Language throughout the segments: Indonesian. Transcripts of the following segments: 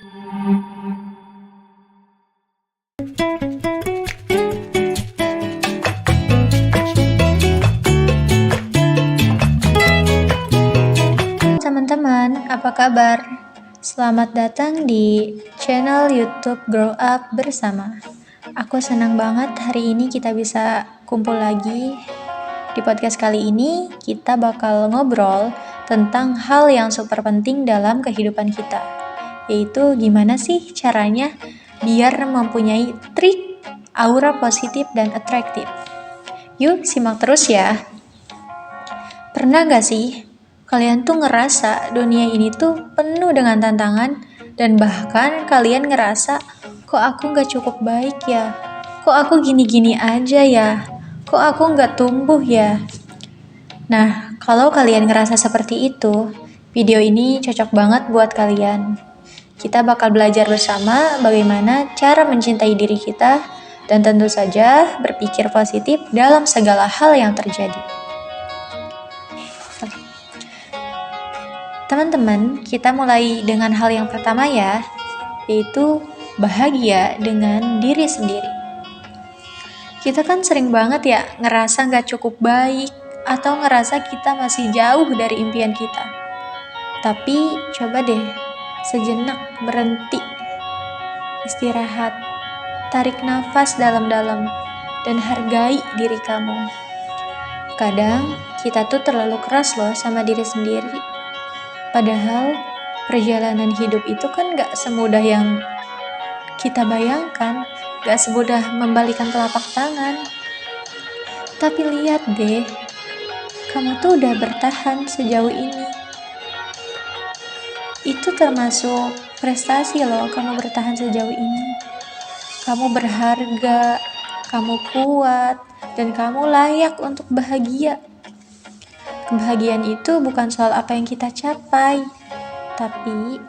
Teman-teman, apa kabar? Selamat datang di channel YouTube Grow Up Bersama. Aku senang banget hari ini kita bisa kumpul lagi. Di podcast kali ini, kita bakal ngobrol tentang hal yang super penting dalam kehidupan kita, yaitu gimana sih caranya biar mempunyai trik aura positif dan atraktif. Yuk, simak terus ya. Pernah gak sih kalian tuh ngerasa dunia ini tuh penuh dengan tantangan, dan bahkan kalian ngerasa, kok aku gak cukup baik ya? Kok aku gini-gini aja ya? Kok aku gak tumbuh ya? Nah, kalau kalian ngerasa seperti itu, video ini cocok banget buat kalian. Kita bakal belajar bersama bagaimana cara mencintai diri kita, dan tentu saja berpikir positif dalam segala hal yang terjadi. Teman-teman, kita mulai dengan hal yang pertama ya, yaitu bahagia dengan diri sendiri. Kita kan sering banget ya ngerasa gak cukup baik, atau ngerasa kita masih jauh dari impian kita. Tapi coba deh sejenak berhenti, istirahat, tarik nafas dalam-dalam, dan hargai diri kamu. Kadang kita tuh terlalu keras loh sama diri sendiri. Padahal perjalanan hidup itu kan gak semudah yang kita bayangkan, gak semudah membalikan telapak tangan. Tapi lihat deh, kamu tuh udah bertahan sejauh ini. Itu termasuk prestasi loh, kamu bertahan sejauh ini. Kamu berharga, kamu kuat, dan kamu layak untuk bahagia. Kebahagiaan itu bukan soal apa yang kita capai, tapi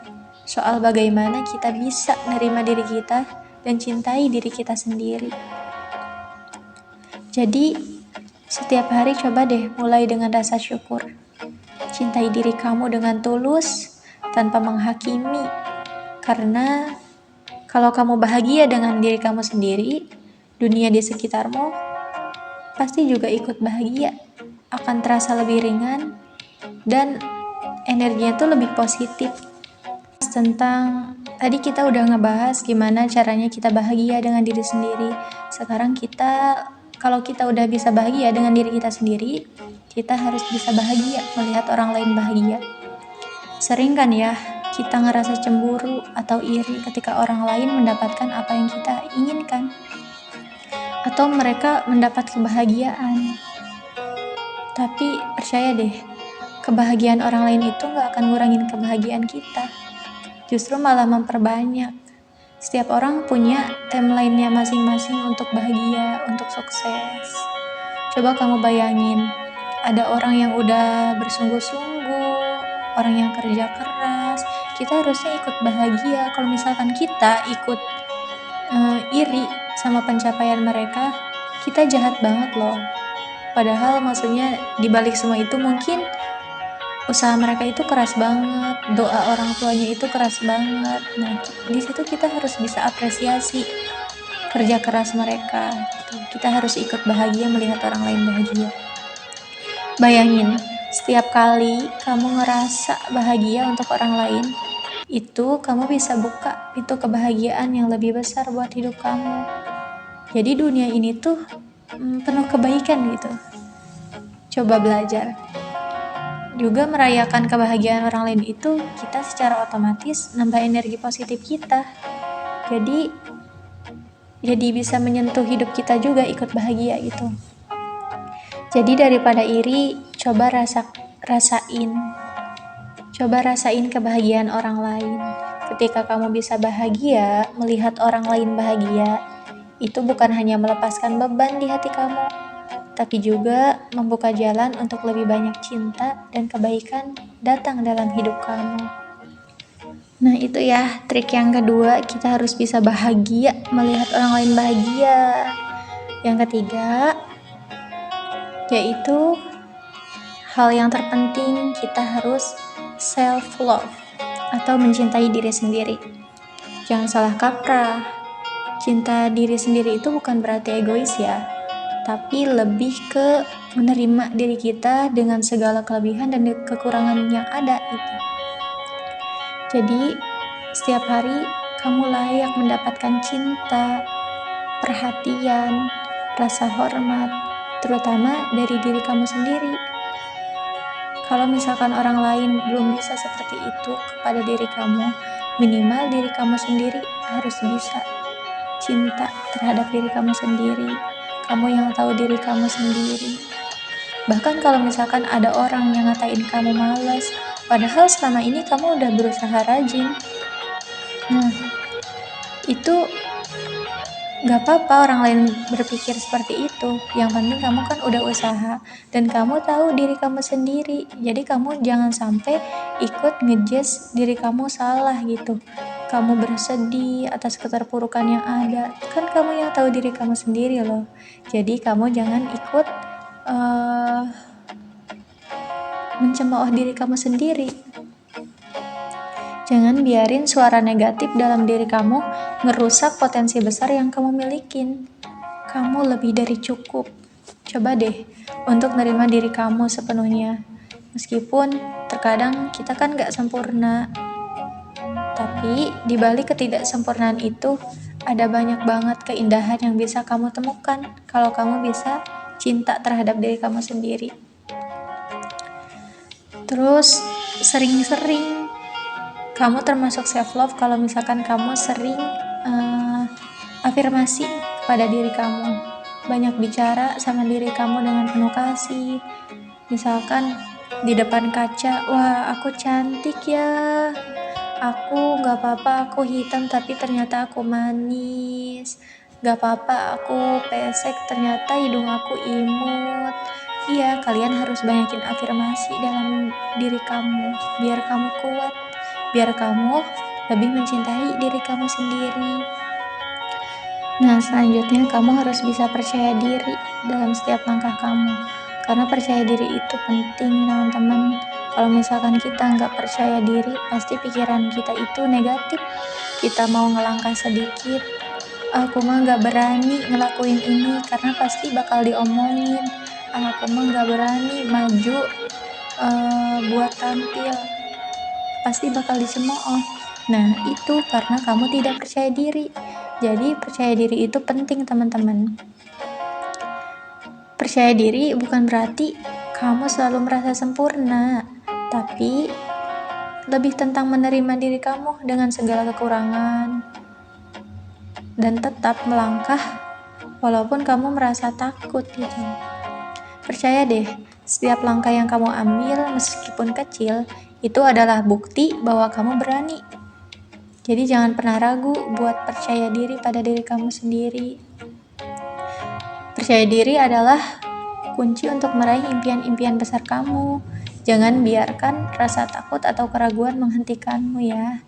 soal bagaimana kita bisa menerima diri kita dan cintai diri kita sendiri. Jadi, setiap hari coba deh mulai dengan rasa syukur. Cintai diri kamu dengan tulus, tanpa menghakimi. Karena kalau kamu bahagia dengan diri kamu sendiri, dunia di sekitarmu pasti juga ikut bahagia. Akan terasa lebih ringan, dan energinya tuh lebih positif. Tentang tadi kita udah ngebahas gimana caranya kita bahagia dengan diri sendiri. Sekarang kalau kita udah bisa bahagia dengan diri kita sendiri, kita harus bisa bahagia melihat orang lain bahagia. Sering kan ya kita ngerasa cemburu atau iri ketika orang lain mendapatkan apa yang kita inginkan, atau mereka mendapat kebahagiaan. Tapi percaya deh, kebahagiaan orang lain itu gak akan ngurangin kebahagiaan kita, justru malah memperbanyak. Setiap orang punya timeline-nya masing-masing untuk bahagia, untuk sukses. Coba kamu bayangin, ada orang yang udah bersungguh-sungguh, orang yang kerja keras. Kita harusnya ikut bahagia. Kalau misalkan kita ikut iri sama pencapaian mereka, kita jahat banget loh. Padahal maksudnya dibalik semua itu mungkin usaha mereka itu keras banget, doa orang tuanya itu keras banget. Nah, di situ kita harus bisa apresiasi kerja keras mereka. Kita harus ikut bahagia melihat orang lain bahagia. Bayangin, setiap kali kamu ngerasa bahagia untuk orang lain, itu kamu bisa buka pintu kebahagiaan yang lebih besar buat hidup kamu. Jadi dunia ini tuh penuh kebaikan gitu. Coba belajar. Juga merayakan kebahagiaan orang lain itu, kita secara otomatis nambah energi positif kita. Jadi bisa menyentuh hidup kita juga ikut bahagia gitu. Jadi daripada iri, coba rasain kebahagiaan orang lain. Ketika kamu bisa bahagia, melihat orang lain bahagia, itu bukan hanya melepaskan beban di hati kamu, tapi juga membuka jalan untuk lebih banyak cinta dan kebaikan datang dalam hidup kamu. Nah itu ya, trik yang kedua, kita harus bisa bahagia melihat orang lain bahagia. Yang ketiga, yaitu hal yang terpenting, kita harus self-love atau mencintai diri sendiri. Jangan salah kaprah. Cinta diri sendiri itu bukan berarti egois ya, tapi lebih ke menerima diri kita dengan segala kelebihan dan kekurangan yang ada itu. Jadi, setiap hari kamu layak mendapatkan cinta, perhatian, rasa hormat, terutama dari diri kamu sendiri. Kalau misalkan orang lain belum bisa seperti itu kepada diri kamu, minimal diri kamu sendiri harus bisa cinta terhadap diri kamu sendiri. Kamu yang tahu diri kamu sendiri. Bahkan kalau misalkan ada orang yang ngatain kamu malas, padahal selama ini kamu udah berusaha rajin. Nah, itu gak apa-apa orang lain berpikir seperti itu. Yang penting kamu kan udah usaha dan kamu tahu diri kamu sendiri. Jadi kamu jangan sampai ikut ngejudge diri kamu salah gitu. Kamu bersedih atas keterpurukan yang ada. Kan kamu yang tahu diri kamu sendiri loh. Jadi kamu jangan ikut mencemooh diri kamu sendiri. Jangan biarin suara negatif dalam diri kamu ngerusak potensi besar yang kamu milikin. Kamu lebih dari cukup. Coba deh untuk nerima diri kamu sepenuhnya. Meskipun terkadang kita kan gak sempurna. Tapi di balik ketidaksempurnaan itu ada banyak banget keindahan yang bisa kamu temukan kalau kamu bisa cinta terhadap diri kamu sendiri. Terus sering-sering kamu termasuk self love kalau misalkan kamu sering afirmasi pada diri kamu, banyak bicara sama diri kamu dengan penuh kasih. Misalkan di depan kaca, wah aku cantik ya, aku gak apa-apa aku hitam tapi ternyata aku manis, gak apa-apa aku pesek ternyata hidung aku imut. Iya, kalian harus banyakin afirmasi dalam diri kamu biar kamu kuat, biar kamu lebih mencintai diri kamu sendiri. Nah, selanjutnya kamu harus bisa percaya diri dalam setiap langkah kamu. Karena percaya diri itu penting, teman-teman. Kalau misalkan kita nggak percaya diri, pasti pikiran kita itu negatif. Kita mau ngelangkah sedikit, aku mah nggak berani ngelakuin ini karena pasti bakal diomongin. Aku mah nggak berani maju buat tampil, pasti bakal dicemooh. Nah, itu karena kamu tidak percaya diri. Jadi percaya diri itu penting, teman-teman. Percaya diri bukan berarti kamu selalu merasa sempurna, tapi lebih tentang menerima diri kamu dengan segala kekurangan dan tetap melangkah walaupun kamu merasa takut gitu. Percaya deh, setiap langkah yang kamu ambil meskipun kecil itu adalah bukti bahwa kamu berani. Jadi jangan pernah ragu buat percaya diri pada diri kamu sendiri. Percaya diri adalah kunci untuk meraih impian-impian besar kamu. Jangan biarkan rasa takut atau keraguan menghentikanmu ya.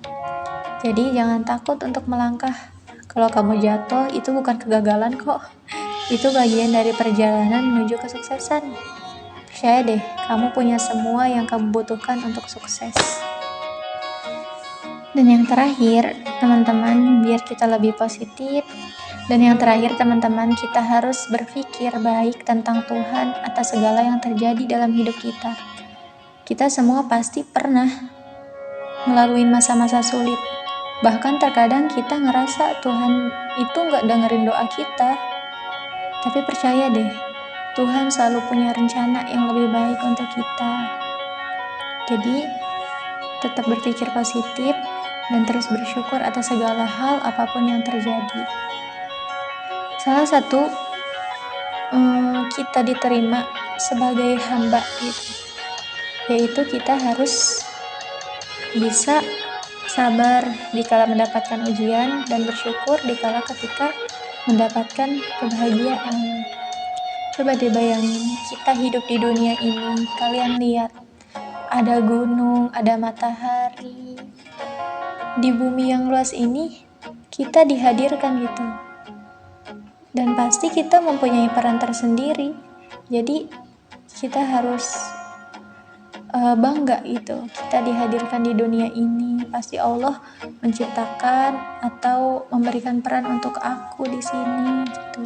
Jadi jangan takut untuk melangkah. Kalau kamu jatuh, itu bukan kegagalan kok. Itu bagian dari perjalanan menuju kesuksesan. Percaya deh, kamu punya semua yang kamu butuhkan untuk sukses. Dan yang terakhir, teman-teman, biar kita lebih positif. Dan yang terakhir, teman-teman, kita harus berpikir baik tentang Tuhan atas segala yang terjadi dalam hidup kita. Kita semua pasti pernah melalui masa-masa sulit. Bahkan terkadang kita ngerasa Tuhan itu gak dengerin doa kita. Tapi percaya deh, Tuhan selalu punya rencana yang lebih baik untuk kita. Jadi, tetap berpikir positif dan terus bersyukur atas segala hal apapun yang terjadi. Salah satu kita diterima sebagai hamba gitu, yaitu kita harus bisa sabar dikala mendapatkan ujian dan bersyukur dikala ketika mendapatkan kebahagiaan. Coba deh bayangin, kita hidup di dunia ini, kalian lihat, ada gunung, ada matahari. Di bumi yang luas ini, kita dihadirkan gitu. Dan pasti kita mempunyai peran tersendiri. Jadi, kita harus bangga gitu kita dihadirkan di dunia ini. Pasti Allah menciptakan atau memberikan peran untuk aku di sini gitu.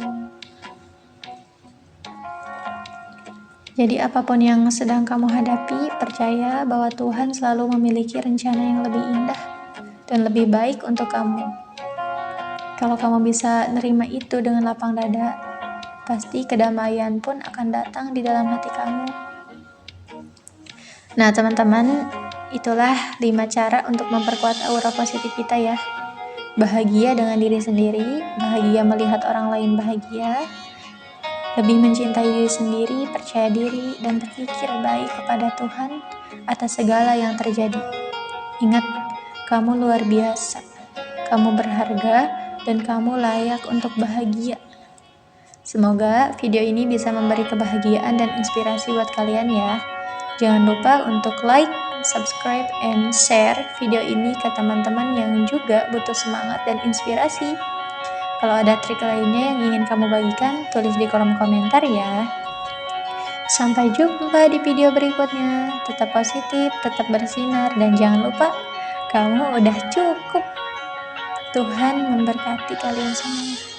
Jadi apapun yang sedang kamu hadapi, percaya bahwa Tuhan selalu memiliki rencana yang lebih indah dan lebih baik untuk kamu. Kalau kamu bisa nerima itu dengan lapang dada, pasti kedamaian pun akan datang di dalam hati kamu. Nah teman-teman, itulah 5 cara untuk memperkuat aura positif kita ya. Bahagia dengan diri sendiri, bahagia melihat orang lain bahagia, lebih mencintai diri sendiri, percaya diri, dan berpikir baik kepada Tuhan atas segala yang terjadi. Ingat, kamu luar biasa, kamu berharga, dan kamu layak untuk bahagia. Semoga video ini bisa memberi kebahagiaan dan inspirasi buat kalian ya. Jangan lupa untuk like, subscribe, and share video ini ke teman-teman yang juga butuh semangat dan inspirasi. Kalau ada trik lainnya yang ingin kamu bagikan, tulis di kolom komentar ya. Sampai jumpa di video berikutnya. Tetap positif, tetap bersinar, dan jangan lupa, kamu udah cukup. Tuhan memberkati kalian semua.